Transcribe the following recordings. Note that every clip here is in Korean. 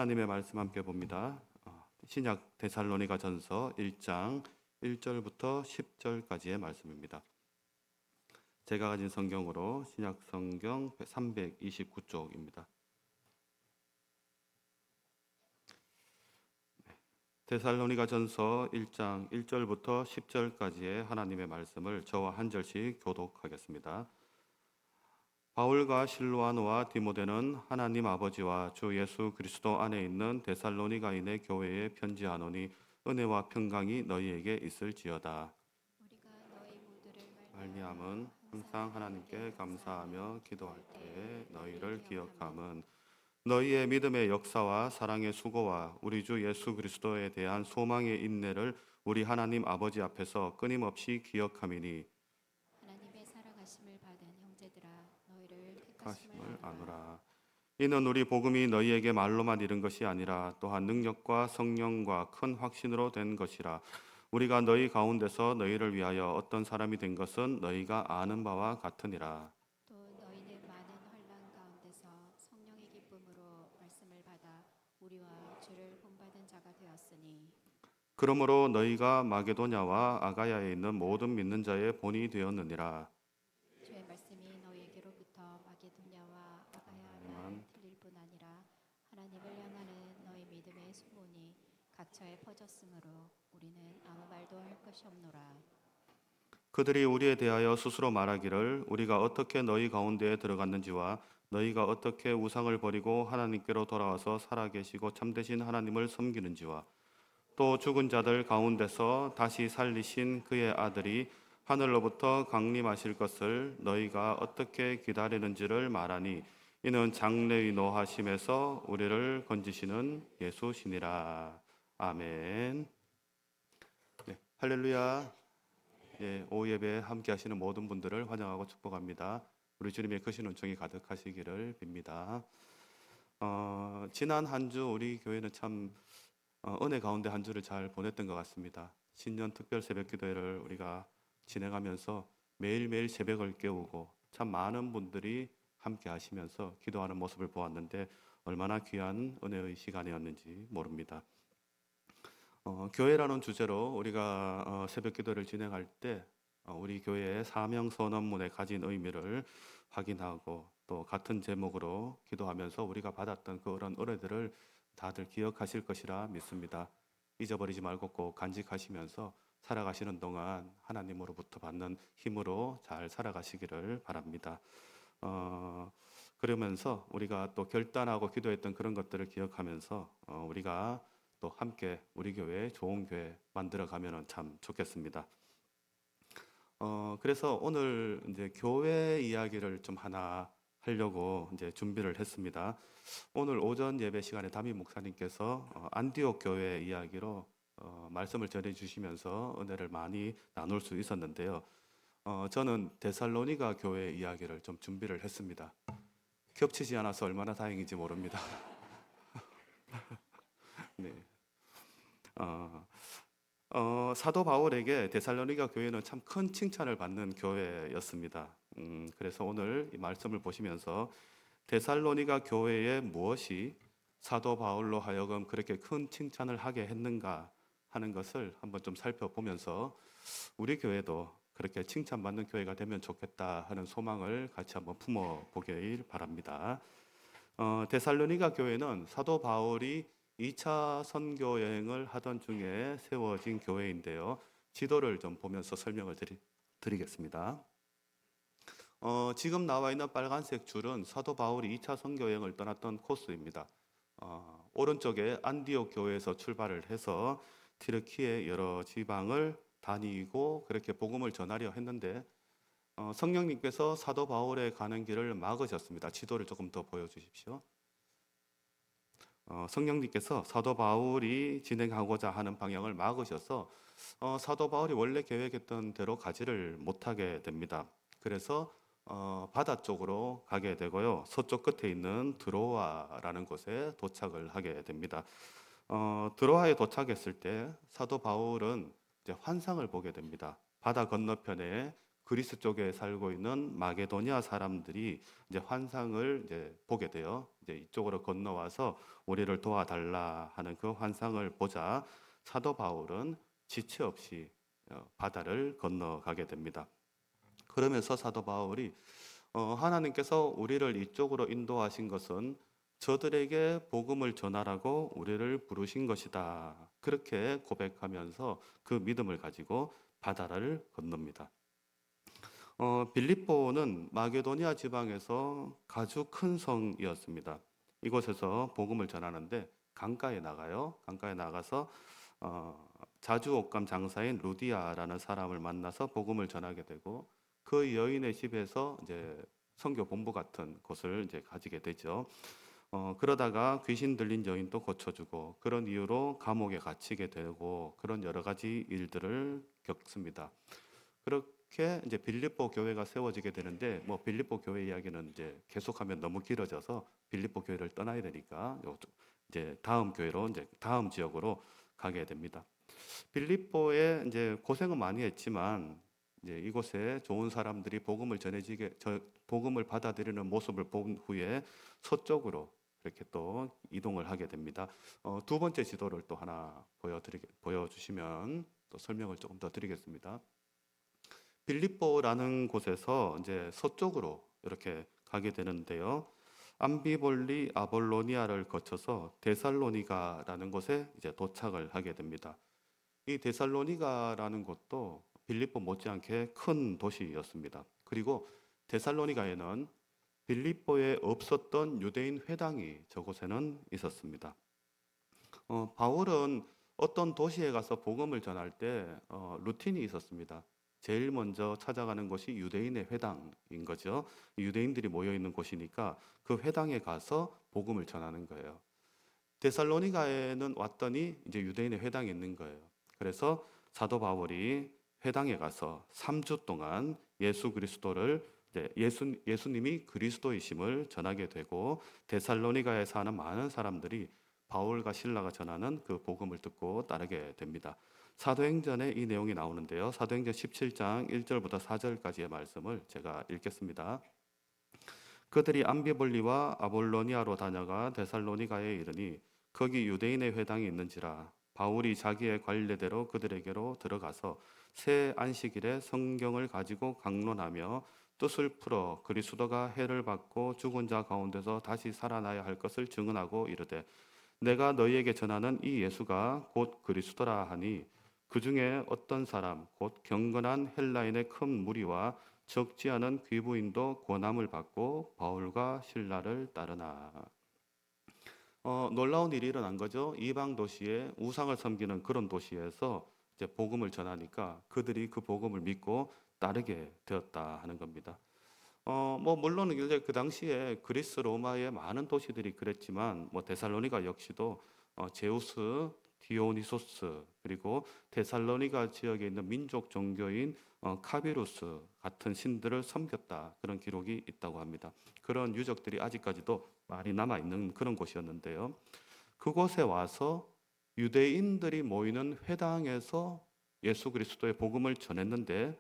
하나님의 말씀 함께 봅니다. 신약 데살로니가전서 1장 1절부터 10절까지의 말씀입니다. 제가 가진 성경으로 신약 성경 329쪽입니다. 데살로니가전서 1장 1절부터 10절까지의 하나님의 말씀을 저와 한 절씩 교독하겠습니다. 바울과 실로아노와 디모데는 하나님 아버지와 주 예수 그리스도 안에 있는 데살로니가인의 교회에 편지하노니 은혜와 평강이 너희에게 있을지어다. 우리가 너희 모두를 말미암은 항상 하나님께 감사하며 기도할 때에 너희를 기억함은 너희의 믿음의 역사와 사랑의 수고와 우리 주 예수 그리스도에 대한 소망의 인내를 우리 하나님 아버지 앞에서 끊임없이 기억함이니 하나님의 사랑하심을 받은 형제들아 너희를 택하심을 택하심을 아노라. 아노라. 이는 우리 복음이 너희에게 말로만 이른 것이 아니라 또한 능력과 성령과 큰 확신으로 된 것이라. 우리가 너희 가운데서 너희를 위하여 어떤 사람이 된 것은 너희가 아는 바와 같으니라. 또 너희는 많은 환난 가운데서 성령의 기쁨으로 말씀을 받아 우리와 주를 본받은 자가 되었으니 그러므로 너희가 마게도냐와 아가야에 있는 모든 믿는 자의 본이 되었느니라. 주의 말씀이 너희에게로부터 마게도냐와 아가야만 들릴 뿐 아니라 하나님을 향하는 너희 믿음의 소문이 각처에 퍼졌으므로 우리는 아무 말도 할 것이 없노라. 그들이 우리에 대하여 스스로 말하기를 우리가 어떻게 너희 가운데에 들어갔는지와 너희가 어떻게 우상을 버리고 하나님께로 돌아와서 살아계시고 참되신 하나님을 섬기는지와 또 죽은 자들 가운데서 다시 살리신 그의 아들이 하늘로부터 강림하실 것을 너희가 어떻게 기다리는지를 말하니 이는 장래의 노하심에서 우리를 건지시는 예수시니라. 아멘. 네, 할렐루야. 예, 오후 예배에 함께 하시는 모든 분들을 환영하고 축복합니다. 우리 주님의 크신 은총이 가득하시기를 빕니다. 지난 한 주 우리 교회는 참 은혜 가운데 한 주를 잘 보냈던 것 같습니다. 신년 특별 새벽 기도회를 우리가 진행하면서 매일매일 새벽을 깨우고 참 많은 분들이 함께 하시면서 기도하는 모습을 보았는데 얼마나 귀한 은혜의 시간이었는지 모릅니다. 교회라는 주제로 우리가 새벽 기도를 진행할 때 우리 교회의 사명 선언문에 가진 의미를 확인하고 또 같은 제목으로 기도하면서 우리가 받았던 그런 은혜들을 다들 기억하실 것이라 믿습니다. 잊어버리지 말고 꼭 간직하시면서 살아가시는 동안 하나님으로부터 받는 힘으로 잘 살아가시기를 바랍니다. 그러면서 우리가 또 결단하고 기도했던 그런 것들을 기억하면서 우리가 또 함께 우리 교회 좋은 교회 만들어 가면은 참 좋겠습니다. 그래서 오늘 이제 교회 이야기를 좀 하나 하려고 이제 준비를 했습니다. 오늘 오전 예배 시간에 담임 목사님께서 안디옥 교회 이야기로 말씀을 전해 주시면서 은혜를 많이 나눌 수 있었는데요. 저는 데살로니가 교회 이야기를 좀 준비를 했습니다. 겹치지 않아서 얼마나 다행인지 모릅니다. 네. 사도 바울에게 데살로니가 교회는 참 큰 칭찬을 받는 교회였습니다. 그래서 오늘 이 말씀을 보시면서 데살로니가 교회에 무엇이 사도 바울로 하여금 그렇게 큰 칭찬을 하게 했는가 하는 것을 한번 좀 살펴보면서 우리 교회도 그렇게 칭찬받는 교회가 되면 좋겠다 하는 소망을 같이 한번 품어보길 바랍니다. 데살로니가 교회는 사도 바울이 2차 선교 여행을 하던 중에 세워진 교회인데요. 지도를 좀 보면서 설명을 드리겠습니다. 지금 나와 있는 빨간색 줄은 사도 바울이 2차 선교 여행을 떠났던 코스입니다. 오른쪽에 안디옥 교회에서 출발을 해서 튀르키예 여러 지방을 다니고 그렇게 복음을 전하려 했는데 성령님께서 사도 바울의 가는 길을 막으셨습니다. 지도를 조금 더 보여주십시오. 성령님께서 사도 바울이 진행하고자 하는 방향을 막으셔서 사도 바울이 원래 계획했던 대로 가지를 못하게 됩니다. 그래서 바다 쪽으로 가게 되고요. 서쪽 끝에 있는 드로아라는 곳에 도착을 하게 됩니다. 드로아에 도착했을 때 사도 바울은 이제 환상을 보게 됩니다. 바다 건너편에 그리스 쪽에 살고 있는 마게도니아 사람들이 이제 환상을 이제 보게 돼요. 이제 이쪽으로 건너와서 우리를 도와달라 하는 그 환상을 보자 사도 바울은 지체 없이 바다를 건너가게 됩니다. 그러면서 사도 바울이 하나님께서 우리를 이쪽으로 인도하신 것은 저들에게 복음을 전하라고 우리를 부르신 것이다. 그렇게 고백하면서 그 믿음을 가지고 바다를 건넙니다. 빌립보는 마게도니아 지방에서 아주 큰 성이었습니다. 이곳에서 복음을 전하는데 강가에 나가요. 강가에 나가서 자주 옷감 장사인 루디아라는 사람을 만나서 복음을 전하게 되고 그 여인의 집에서 이제 선교 본부 같은 곳을 이제 가지게 되죠. 그러다가 귀신 들린 여인도 고쳐주고 그런 이유로 감옥에 갇히게 되고 그런 여러 가지 일들을 겪습니다. 그렇게 이제 빌립보 교회가 세워지게 되는데 뭐 빌립보 교회 이야기는 이제 계속하면 너무 길어져서 빌립보 교회를 떠나야 되니까 이제 다음 교회로 이제 다음 지역으로 가게 됩니다. 빌립보에 이제 고생은 많이 했지만 이제 이곳에 좋은 사람들이 복음을 받아들이는 모습을 본 후에 서쪽으로 이렇게 또 이동을 하게 됩니다. 두 번째 지도를 또 하나 보여주시면 또 설명을 조금 더 드리겠습니다. 빌립보라는 곳에서 이제 서쪽으로 이렇게 가게 되는데요. 암비볼리 아볼로니아를 거쳐서 데살로니가라는 곳에 이제 도착을 하게 됩니다. 이 데살로니가라는 곳도 빌립보 못지않게 큰 도시였습니다. 그리고 데살로니가에는 빌립보에 없었던 유대인 회당이 저곳에는 있었습니다. 바울은 어떤 도시에 가서 복음을 전할 때 루틴이 있었습니다. 제일 먼저 찾아가는 곳이 유대인의 회당인 거죠. 유대인들이 모여 있는 곳이니까 그 회당에 가서 복음을 전하는 거예요. 데살로니가에는 왔더니 이제 유대인의 회당이 있는 거예요. 그래서 사도 바울이 회당에 가서 3주 동안 예수 그리스도를 예수님이 그리스도이심을 전하게 되고 데살로니가에 사는 많은 사람들이 바울과 실라가 전하는 그 복음을 듣고 따르게 됩니다. 사도행전에 이 내용이 나오는데요. 사도행전 17장 1절부터 4절까지의 말씀을 제가 읽겠습니다. 그들이 암비볼리와 아볼로니아로 다녀가 데살로니가에 이르니 거기 유대인의 회당이 있는지라 바울이 자기의 관례대로 그들에게로 들어가서 새 안식일에 성경을 가지고 강론하며 뜻을 풀어 그리스도가 해를 받고 죽은 자 가운데서 다시 살아나야 할 것을 증언하고 이르되 내가 너희에게 전하는 이 예수가 곧 그리스도라 하니 그 중에 어떤 사람 곧 경건한 헬라인의 큰 무리와 적지 않은 귀부인도 권함을 받고 바울과 실라를 따르나. 놀라운 일이 일어난 거죠. 이방 도시에 우상을 섬기는 그런 도시에서 이제 복음을 전하니까 그들이 그 복음을 믿고 따르게 되었다 하는 겁니다. 뭐 물론 이제 그 당시에 그리스 로마의 많은 도시들이 그랬지만 뭐 데살로니가 역시도 제우스, 디오니소스 그리고 데살로니가 지역에 있는 민족 종교인 카비루스 같은 신들을 섬겼다 그런 기록이 있다고 합니다. 그런 유적들이 아직까지도 많이 남아 있는 그런 곳이었는데요. 그곳에 와서 유대인들이 모이는 회당에서 예수 그리스도의 복음을 전했는데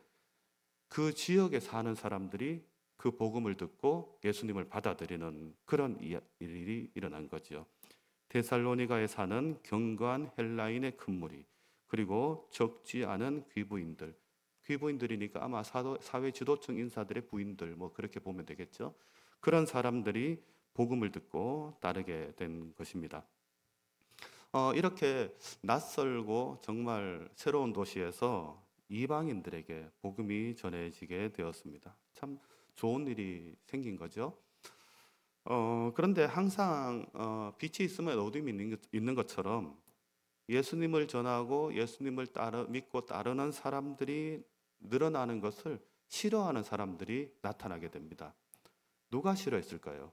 그 지역에 사는 사람들이 그 복음을 듣고 예수님을 받아들이는 그런 일이 일어난 거죠. 데살로니가에 사는 경건한 헬라인의 큰 무리 그리고 적지 않은 귀부인들이니까 아마 사회 지도층 인사들의 부인들 뭐 그렇게 보면 되겠죠. 그런 사람들이 복음을 듣고 따르게 된 것입니다. 이렇게 낯설고 정말 새로운 도시에서 이방인들에게 복음이 전해지게 되었습니다. 참 좋은 일이 생긴 거죠. 그런데 항상 빛이 있으면 어둠이 있는 것처럼 예수님을 전하고 예수님을 믿고 따르는 사람들이 늘어나는 것을 싫어하는 사람들이 나타나게 됩니다. 누가 싫어했을까요?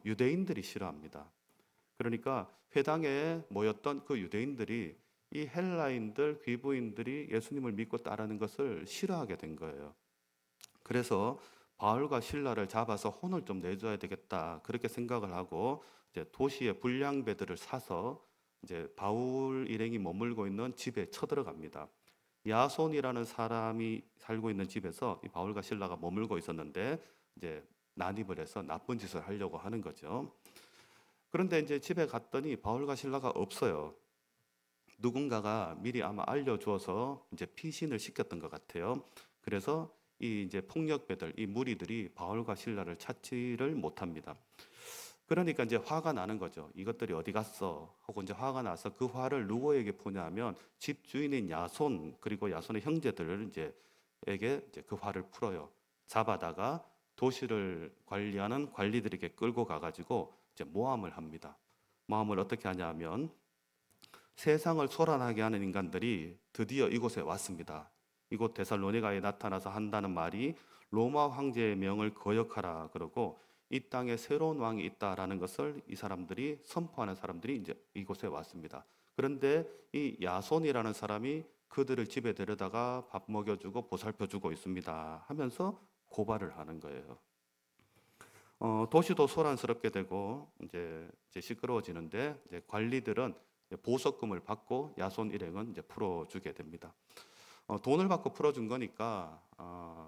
유대인들이 싫어합니다. 그러니까 회당에 모였던 그 유대인들이 이 헬라인들, 귀부인들이 예수님을 믿고 따르는 것을 싫어하게 된 거예요. 그래서 바울과 실라를 잡아서 혼을 좀 내줘야 되겠다 그렇게 생각을 하고 이제 도시의 불량배들을 사서 이제 바울 일행이 머물고 있는 집에 쳐들어갑니다. 야손이라는 사람이 살고 있는 집에서 이 바울과 실라가 머물고 있었는데 이제 난입을 해서 나쁜 짓을 하려고 하는 거죠. 그런데 이제 집에 갔더니 바울과 실라가 없어요. 누군가가 미리 아마 알려주어서 이제 피신을 시켰던 것 같아요. 그래서 이 이제 폭력배들, 이 무리들이 바울과 실라를 찾지를 못합니다. 그러니까 이제 화가 나는 거죠. 이것들이 어디 갔어? 하고 이제 화가 나서 그 화를 누구에게 푸냐면 집 주인인 야손 그리고 야손의 형제들을 이제 에게 이제 그 화를 풀어요. 잡아다가 도시를 관리하는 관리들에게 끌고 가가지고 이제 모함을 합니다. 모함을 어떻게 하냐면 세상을 소란하게 하는 인간들이 드디어 이곳에 왔습니다. 이곳 데살로니가에 나타나서 한다는 말이 로마 황제의 명을 거역하라 그러고 이 땅에 새로운 왕이 있다라는 것을 이 사람들이 선포하는 사람들이 이제 이곳에 왔습니다. 그런데 이 야손이라는 사람이 그들을 집에 데려다가 밥 먹여주고 보살펴주고 있습니다 하면서 고발을 하는 거예요. 도시도 소란스럽게 되고 이제 시끄러워지는데 이제 관리들은 보석금을 받고 야손 일행은 이제 풀어주게 됩니다. 돈을 받고 풀어준 거니까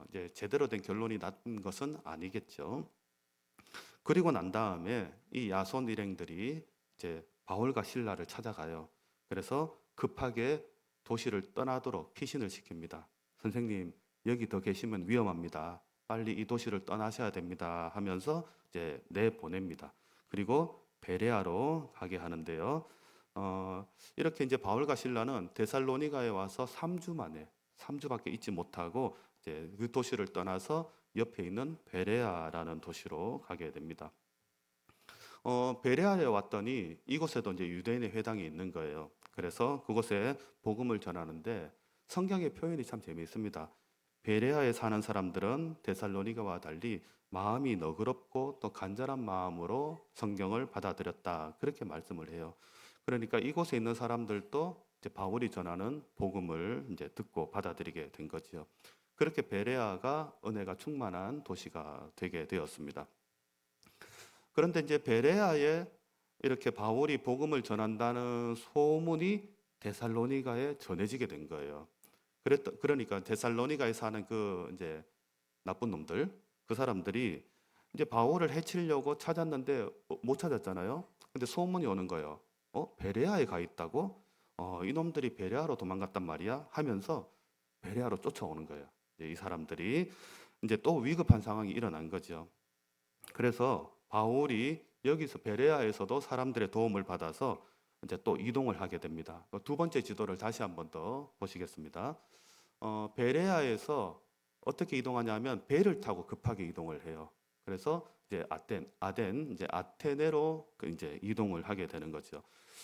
이제 제대로 된 결론이 난 것은 아니겠죠. 그리고 난 다음에 이 야손 일행들이 이제 바울과 실라를 찾아가요. 그래서 급하게 도시를 떠나도록 피신을 시킵니다. 선생님, 여기 더 계시면 위험합니다. 빨리 이 도시를 떠나셔야 됩니다. 하면서 이제 내보냅니다. 그리고 베레아로 가게 하는데요. 이렇게 이제 바울과 실라는 데살로니가에 와서 3주 만에 3주밖에 있지 못하고 이제 그 도시를 떠나서 옆에 있는 베레아라는 도시로 가게 됩니다. 베레아에 왔더니 이곳에도 이제 유대인의 회당이 있는 거예요. 그래서 그곳에 복음을 전하는데 성경의 표현이 참 재미있습니다. 베레아에 사는 사람들은 데살로니가와 달리 마음이 너그럽고 또 간절한 마음으로 성경을 받아들였다. 그렇게 말씀을 해요. 그러니까 이곳에 있는 사람들도 이제 바울이 전하는 복음을 이제 듣고 받아들이게 된 거지요. 그렇게 베레아가 은혜가 충만한 도시가 되게 되었습니다. 그런데 이제 베레아에 이렇게 바울이 복음을 전한다는 소문이 데살로니가에 전해지게 된 거예요. 그러니까 데살로니가에 사는 그 이제 나쁜 놈들, 그 사람들이 이제 바울을 해치려고 찾았는데 못 찾았잖아요. 근데 소문이 오는 거예요. 베레아에 가 있다고? 이놈들이 베레아로 도망갔단 말이야? 하면서 베레아로 쫓아오는 거예요. 이제 이 사람들이 이제 또 위급한 상황이 일어난 거죠. 그래서 바울이 여기서 베레아에서도 사람들의 도움을 받아서 이제 또 이동을 하게 됩니다. 두 번째 지도를 다시 한번 더 보시겠습니다. 베레아에서 어떻게 이동하냐면 배를 타고 급하게 이동을 해요. 그래서 이제 이제 아테네로 이제 이동을 하게 되는 거죠.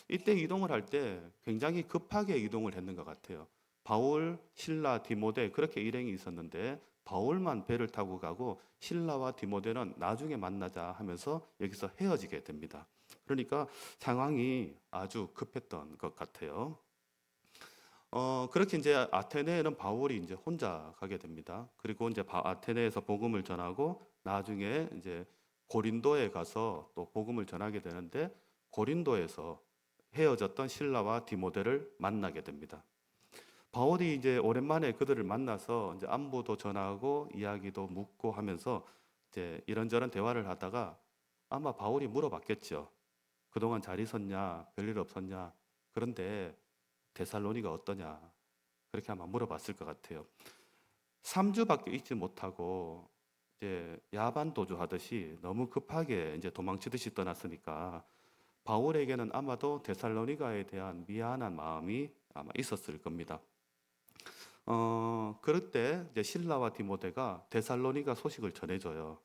이때 이동을 할 때 굉장히 급하게 이동을 했는 것 같아요. 바울, 실라, 디모데 그렇게 일행이 있었는데 바울만 배를 타고 가고 실라와 디모데는 나중에 만나자 하면서 여기서 헤어지게 됩니다. 그러니까 상황이 아주 급했던 것 같아요. 그렇게 이제 아테네에는 바울이 이제 혼자 가게 됩니다. 그리고 이제 아테네에서 복음을 전하고 나중에 이제 고린도에 가서 또 복음을 전하게 되는데 고린도에서 헤어졌던 실라와 디모데를 만나게 됩니다. 바울이 이제 오랜만에 그들을 만나서 이제 안부도 전하고 이야기도 묻고 하면서 이제 이런저런 대화를 하다가 아마 바울이 물어봤겠죠. 그동안 잘 있었냐? 별일 없었냐? 그런데 데살로니가 어떠냐? 그렇게 아마 물어봤을 것 같아요. 3주밖에 있지 못하고 이제 야반 도주하듯이 너무 급하게 이제 도망치듯이 떠났으니까 바울에게는 아마도 데살로니가에 대한 미안한 마음이 아마 있었을 겁니다. 그럴 때 이제 실라와 디모데가 데살로니가 소식을 전해줘요.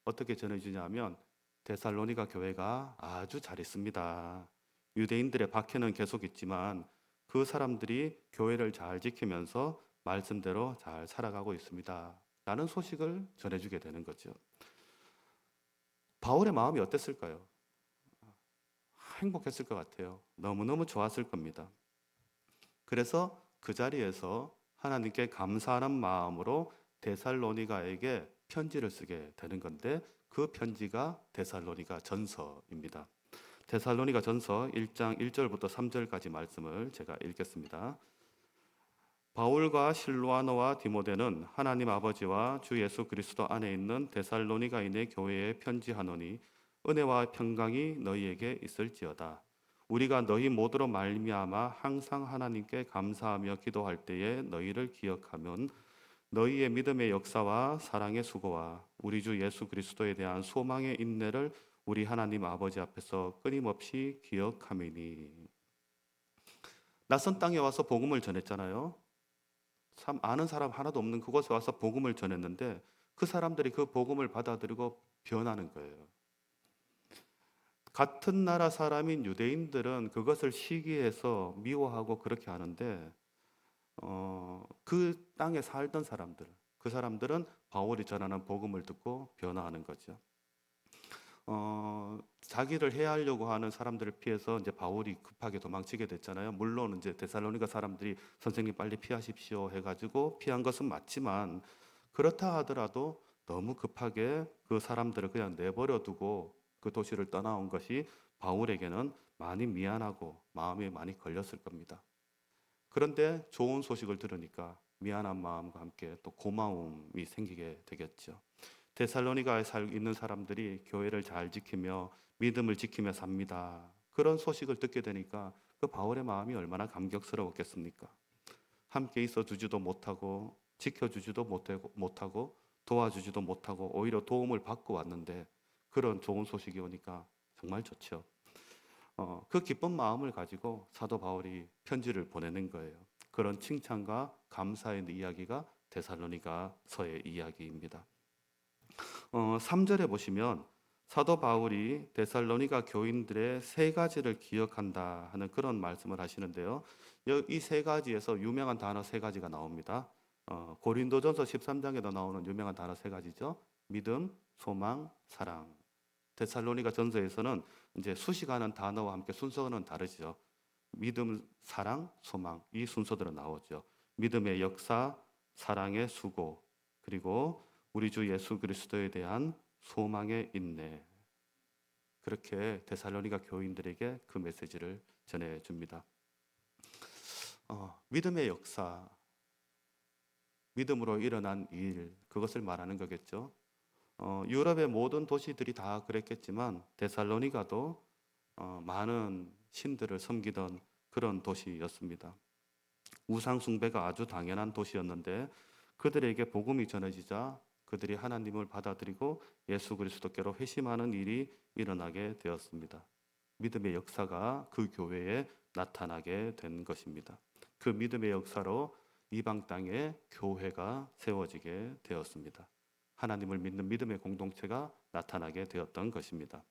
어떻게 전해주냐면 데살로니가 교회가 아주 잘 있습니다. 유대인들의 박해는 계속 있지만 그 사람들이 교회를 잘 지키면서 말씀대로 잘 살아가고 있습니다. 라는 소식을 전해주게 되는 거죠. 바울의 마음이 어땠을까요? 행복했을 것 같아요. 너무너무 좋았을 겁니다. 그래서 그 자리에서 하나님께 감사하는 마음으로 데살로니가에게 편지를 쓰게 되는 건데 그 편지가 데살로니가 전서입니다. 데살로니가 전서 1장 1절부터 3절까지 말씀을 제가 읽겠습니다. 바울과 실로아노와 디모데는 하나님 아버지와 주 예수 그리스도 안에 있는 데살로니가인의 교회에 편지하노니 은혜와 평강이 너희에게 있을지어다. 우리가 너희 모두로 말미암아 항상 하나님께 감사하며 기도할 때에 너희를 기억하면 너희의 믿음의 역사와 사랑의 수고와 우리 주 예수 그리스도에 대한 소망의 인내를 우리 하나님 아버지 앞에서 끊임없이 기억함이니. 낯선 땅에 와서 복음을 전했잖아요. 참 아는 사람 하나도 없는 그곳에 와서 복음을 전했는데 그 사람들이 그 복음을 받아들이고 변하는 거예요. 같은 나라 사람인 유대인들은 그것을 시기해서 미워하고 그렇게 하는데 그 땅에 살던 사람들, 그 사람들은 바울이 전하는 복음을 듣고 변화하는 거죠. 자기를 해하려고 하는 사람들을 피해서 이제 바울이 급하게 도망치게 됐잖아요. 물론 이제 데살로니가 사람들이 선생님 빨리 피하십시오 해가지고 피한 것은 맞지만 그렇다 하더라도 너무 급하게 그 사람들을 그냥 내버려 두고 그 도시를 떠나온 것이 바울에게는 많이 미안하고 마음이 많이 걸렸을 겁니다. 그런데 좋은 소식을 들으니까 미안한 마음과 함께 또 고마움이 생기게 되겠죠. 데살로니가에 있는 사람들이 교회를 잘 지키며 믿음을 지키며 삽니다. 그런 소식을 듣게 되니까 그 바울의 마음이 얼마나 감격스러웠겠습니까? 함께 있어 주지도 못하고 지켜주지도 못하고 도와주지도 못하고 오히려 도움을 받고 왔는데 그런 좋은 소식이 오니까 정말 좋죠. 그 기쁜 마음을 가지고 사도 바울이 편지를 보내는 거예요. 그런 칭찬과 감사의 이야기가 데살로니가서의 이야기입니다. 3절에 보시면 사도 바울이 데살로니가 교인들의 세 가지를 기억한다 하는 그런 말씀을 하시는데요. 이 세 가지에서 유명한 단어 세 가지가 나옵니다. 고린도전서 13장에도 나오는 유명한 단어 세 가지죠. 믿음, 소망, 사랑. 데살로니가 전서에서는 이제 수식하는 단어와 함께 순서는 다르죠. 믿음, 사랑, 소망 이 순서대로 나오죠. 믿음의 역사, 사랑의 수고, 그리고 우리 주 예수 그리스도에 대한 소망의 인내. 그렇게 데살로니가 교인들에게 그 메시지를 전해 줍니다. 믿음의 역사, 믿음으로 일어난 일, 그것을 말하는 거겠죠. 유럽의 모든 도시들이 다 그랬겠지만 데살로니가도 많은 신들을 섬기던 그런 도시였습니다. 우상 숭배가 아주 당연한 도시였는데 그들에게 복음이 전해지자 그들이 하나님을 받아들이고 예수 그리스도께로 회심하는 일이 일어나게 되었습니다. 믿음의 역사가 그 교회에 나타나게 된 것입니다. 그 믿음의 역사로 이방 땅에 교회가 세워지게 되었습니다. 하나님을 믿는 믿음의 공동체가 나타나게 되었던 것입니다.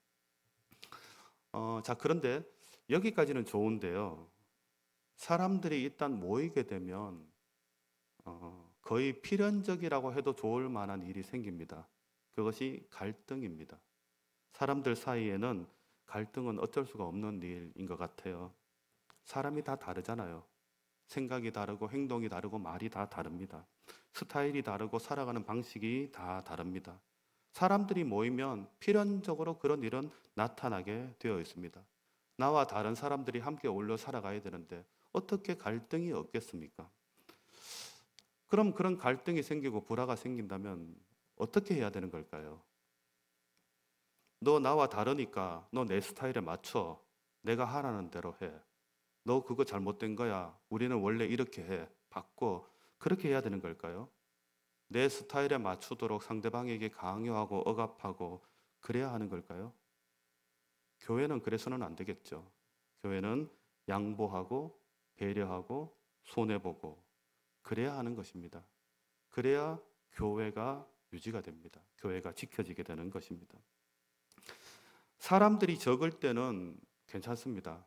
자, 그런데 여기까지는 좋은데요. 사람들이 일단 모이게 되면 거의 필연적이라고 해도 좋을 만한 일이 생깁니다. 그것이 갈등입니다. 사람들 사이에는 갈등은 어쩔 수가 없는 일인 것 같아요. 사람이 다 다르잖아요. 생각이 다르고 행동이 다르고 말이 다 다릅니다. 스타일이 다르고 살아가는 방식이 다 다릅니다. 사람들이 모이면 필연적으로 그런 일은 나타나게 되어 있습니다. 나와 다른 사람들이 함께 어울려 살아가야 되는데 어떻게 갈등이 없겠습니까? 그럼 그런 갈등이 생기고 불화가 생긴다면 어떻게 해야 되는 걸까요? 너 나와 다르니까 너 내 스타일에 맞춰. 내가 하라는 대로 해. 너 그거 잘못된 거야. 우리는 원래 이렇게 해. 바꿔. 그렇게 해야 되는 걸까요? 내 스타일에 맞추도록 상대방에게 강요하고 억압하고 그래야 하는 걸까요? 교회는 그래서는 안 되겠죠. 교회는 양보하고 배려하고 손해보고 그래야 하는 것입니다. 그래야 교회가 유지가 됩니다. 교회가 지켜지게 되는 것입니다. 사람들이 적을 때는 괜찮습니다.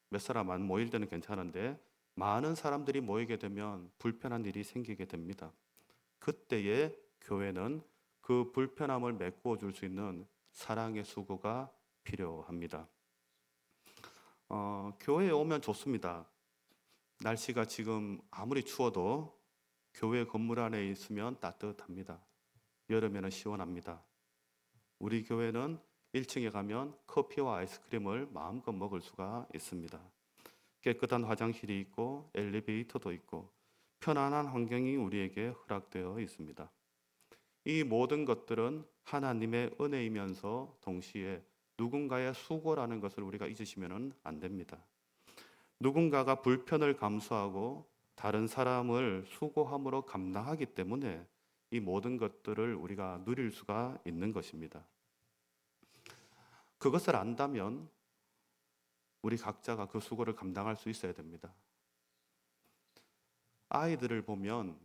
몇 사람 안 모일 때는 괜찮은데 많은 사람들이 모이게 되면 불편한 일이 생기게 됩니다. 그때에 교회는 그 불편함을 메꾸어 줄 수 있는 사랑의 수고가 필요합니다. 교회에 오면 좋습니다. 날씨가 지금 아무리 추워도 교회 건물 안에 있으면 따뜻합니다. 여름에는 시원합니다. 우리 교회는 1층에 가면 커피와 아이스크림을 마음껏 먹을 수가 있습니다. 깨끗한 화장실이 있고 엘리베이터도 있고 편안한 환경이 우리에게 허락되어 있습니다. 이 모든 것들은 하나님의 은혜이면서 동시에 누군가의 수고라는 것을 우리가 잊으시면 안 됩니다. 누군가가 불편을 감수하고 다른 사람을 수고함으로 감당하기 때문에 이 모든 것들을 우리가 누릴 수가 있는 것입니다. 그것을 안다면 우리 각자가 그 수고를 감당할 수 있어야 됩니다. 아이들을 보면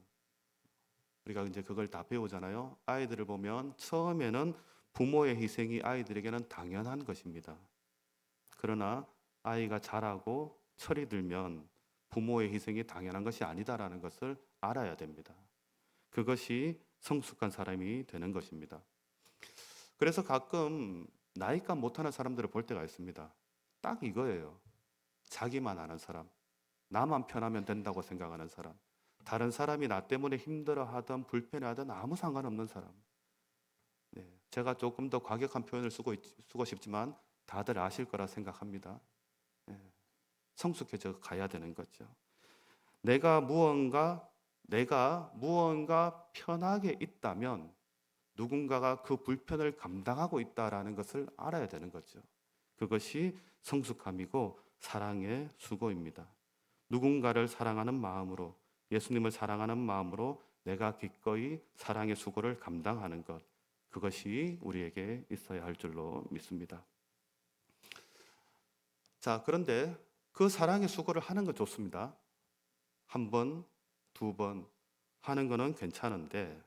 우리가 이제 그걸 다 배우잖아요. 아이들을 보면 처음에는 부모의 희생이 아이들에게는 당연한 것입니다. 그러나 아이가 자라고 철이 들면 부모의 희생이 당연한 것이 아니다라는 것을 알아야 됩니다. 그것이 성숙한 사람이 되는 것입니다. 그래서 가끔 나이가 못하는 사람들을 볼 때가 있습니다. 딱 이거예요. 자기만 아는 사람, 나만 편하면 된다고 생각하는 사람, 다른 사람이 나 때문에 힘들어하든 불편해하든 아무 상관없는 사람. 네, 제가 조금 더 과격한 표현을 쓰고 싶지만 다들 아실 거라 생각합니다. 네, 성숙해져 가야 되는 거죠. 내가 무언가 편하게 있다면 누군가가 그 불편을 감당하고 있다라는 것을 알아야 되는 거죠. 그것이 성숙함이고 사랑의 수고입니다. 누군가를 사랑하는 마음으로, 예수님을 사랑하는 마음으로 내가 기꺼이 사랑의 수고를 감당하는 것, 그것이 우리에게 있어야 할 줄로 믿습니다. 자, 그런데 그 사랑의 수고를 하는 건 좋습니다. 한 번, 두 번 하는 거는 괜찮은데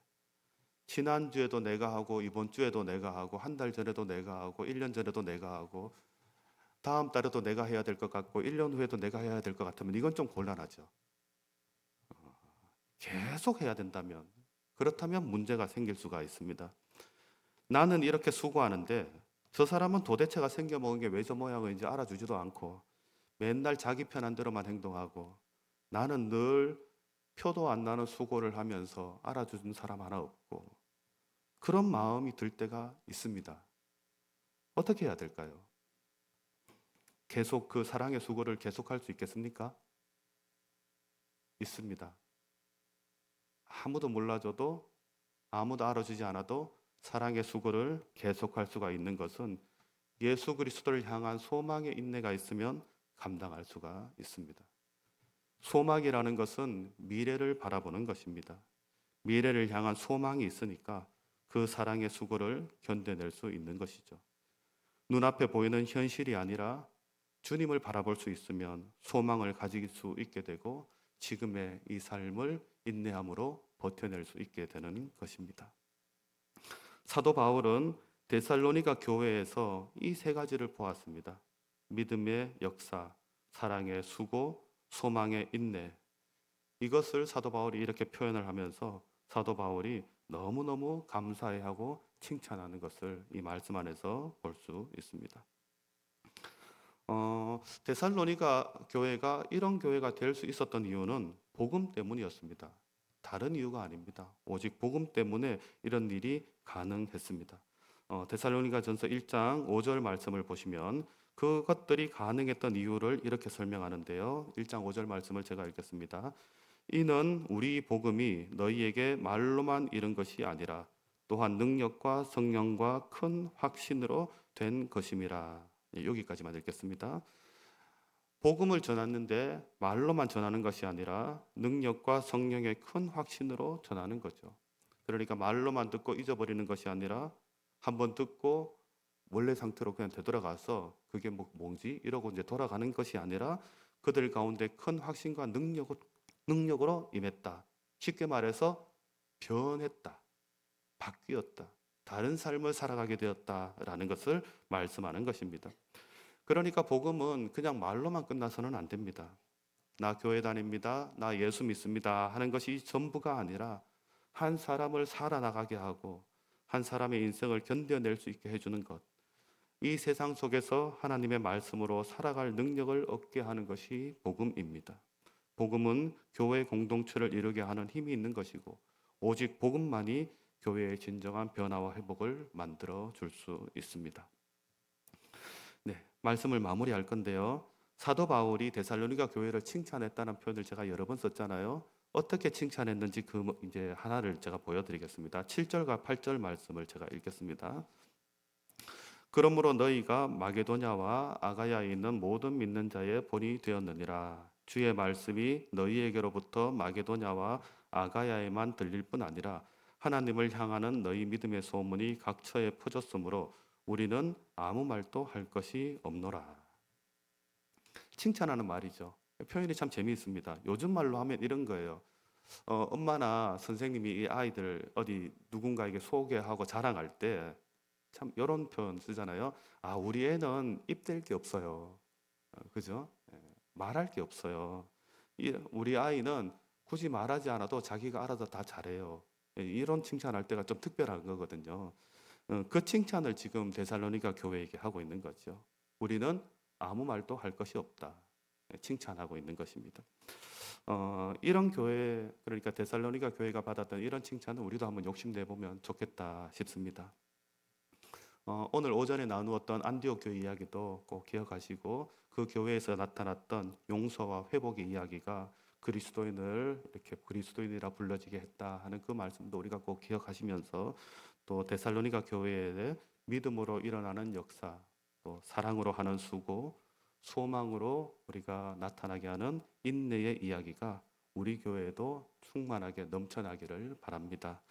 지난주에도 내가 하고 이번 주에도 내가 하고 한 달 전에도 내가 하고 1년 전에도 내가 하고 다음 달에도 내가 해야 될 것 같고 1년 후에도 내가 해야 될 것 같으면 이건 좀 곤란하죠. 계속 해야 된다면 그렇다면 문제가 생길 수가 있습니다. 나는 이렇게 수고하는데 저 사람은 도대체가 생겨먹은 게 왜 저 모양인지 알아주지도 않고 맨날 자기 편한 대로만 행동하고 나는 늘 표도 안 나는 수고를 하면서 알아주는 사람 하나 없고 그런 마음이 들 때가 있습니다. 어떻게 해야 될까요? 계속 그 사랑의 수고를 계속할 수 있겠습니까? 있습니다. 아무도 몰라줘도 아무도 알아주지 않아도 사랑의 수고를 계속할 수가 있는 것은 예수 그리스도를 향한 소망의 인내가 있으면 감당할 수가 있습니다. 소망이라는 것은 미래를 바라보는 것입니다. 미래를 향한 소망이 있으니까 그 사랑의 수고를 견뎌낼 수 있는 것이죠. 눈앞에 보이는 현실이 아니라 주님을 바라볼 수 있으면 소망을 가질 수 있게 되고 지금의 이 삶을 인내함으로 버텨낼 수 있게 되는 것입니다. 사도 바울은 데살로니가 교회에서 이 세 가지를 보았습니다. 믿음의 역사, 사랑의 수고, 소망의 인내. 이것을 사도 바울이 이렇게 표현을 하면서 사도 바울이 너무너무 감사해하고 칭찬하는 것을 이 말씀 안에서 볼 수 있습니다. 데살로니가 교회가 이런 교회가 될 수 있었던 이유는 복음 때문이었습니다. 다른 이유가 아닙니다. 오직 복음 때문에 이런 일이 가능했습니다. 데살로니가 전서 1장 5절 말씀을 보시면 그것들이 가능했던 이유를 이렇게 설명하는데요. 1장 5절 말씀을 제가 읽겠습니다. 이는 우리 복음이 너희에게 말로만 이른 것이 아니라 또한 능력과 성령과 큰 확신으로 된 것임이라. 여기까지만 읽겠습니다. 복음을 전했는데 말로만 전하는 것이 아니라 능력과 성령의 큰 확신으로 전하는 거죠. 그러니까 말로만 듣고 잊어버리는 것이 아니라 한번 듣고 원래 상태로 그냥 되돌아가서 그게 뭔지 이러고 이제 돌아가는 것이 아니라 그들 가운데 큰 확신과 능력으로 임했다. 쉽게 말해서 변했다. 바뀌었다. 다른 삶을 살아가게 되었다라는 것을 말씀하는 것입니다. 그러니까 복음은 그냥 말로만 끝나서는 안 됩니다. 나 교회 다닙니다. 나 예수 믿습니다. 하는 것이 전부가 아니라 한 사람을 살아나가게 하고 한 사람의 인생을 견뎌낼 수 있게 해주는 것. 이 세상 속에서 하나님의 말씀으로 살아갈 능력을 얻게 하는 것이 복음입니다. 복음은 교회 공동체를 이루게 하는 힘이 있는 것이고 오직 복음만이 교회의 진정한 변화와 회복을 만들어 줄 수 있습니다. 네, 말씀을 마무리할 건데요. 사도 바울이 데살로니가 교회를 칭찬했다는 표현을 제가 여러 번 썼잖아요. 어떻게 칭찬했는지 이제 하나를 제가 보여드리겠습니다. 7절과 8절 말씀을 제가 읽겠습니다. 그러므로 너희가 마게도냐와 아가야에 있는 모든 믿는 자의 본이 되었느니라. 주의 말씀이 너희에게로부터 마게도냐와 아가야에만 들릴 뿐 아니라 하나님을 향하는 너희 믿음의 소문이 각처에 퍼졌으므로 우리는 아무 말도 할 것이 없노라. 칭찬하는 말이죠. 표현이 참 재미있습니다. 요즘 말로 하면 이런 거예요. 엄마나 선생님이 이 아이들 어디 누군가에게 소개하고 자랑할 때 참 이런 표현 쓰잖아요. 아, 우리 애는 입댈 게 없어요. 그죠? 예, 말할 게 없어요. 우리 아이는 굳이 말하지 않아도 자기가 알아서 다 잘해요. 예, 이런 칭찬할 때가 좀 특별한 거거든요. 그 칭찬을 지금 데살로니가 교회에게 하고 있는 거죠. 우리는 아무 말도 할 것이 없다. 예, 칭찬하고 있는 것입니다. 이런 교회, 그러니까 데살로니가 교회가 받았던 이런 칭찬을 우리도 한번 욕심내 보면 좋겠다 싶습니다. 오늘 오전에 나누었던 안디옥 교회 이야기도 꼭 기억하시고 그 교회에서 나타났던 용서와 회복의 이야기가 그리스도인을 이렇게 그리스도인이라 불러지게 했다 하는 그 말씀도 우리가 꼭 기억하시면서 또 데살로니가 교회의 믿음으로 일어나는 역사, 또 사랑으로 하는 수고, 소망으로 우리가 나타나게 하는 인내의 이야기가 우리 교회에도 충만하게 넘쳐나기를 바랍니다.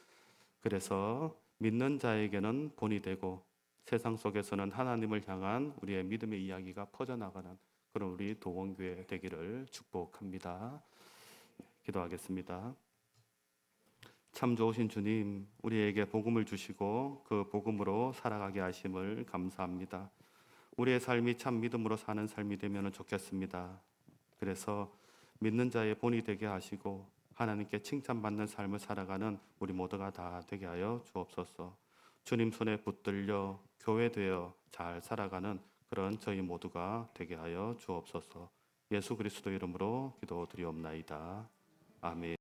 그래서 믿는 자에게는 본이 되고 세상 속에서는 하나님을 향한 우리의 믿음의 이야기가 퍼져나가는 그런 우리 도원교회 되기를 축복합니다. 기도하겠습니다. 참 좋으신 주님, 우리에게 복음을 주시고 그 복음으로 살아가게 하심을 감사합니다. 우리의 삶이 참 믿음으로 사는 삶이 되면 좋겠습니다. 그래서 믿는 자의 본이 되게 하시고 하나님께 칭찬받는 삶을 살아가는 우리 모두가 다 되게 하여 주옵소서. 주님 손에 붙들려 교회되어 잘 살아가는 그런 저희 모두가 되게 하여 주옵소서. 예수 그리스도 이름으로 기도드리옵나이다. 아멘.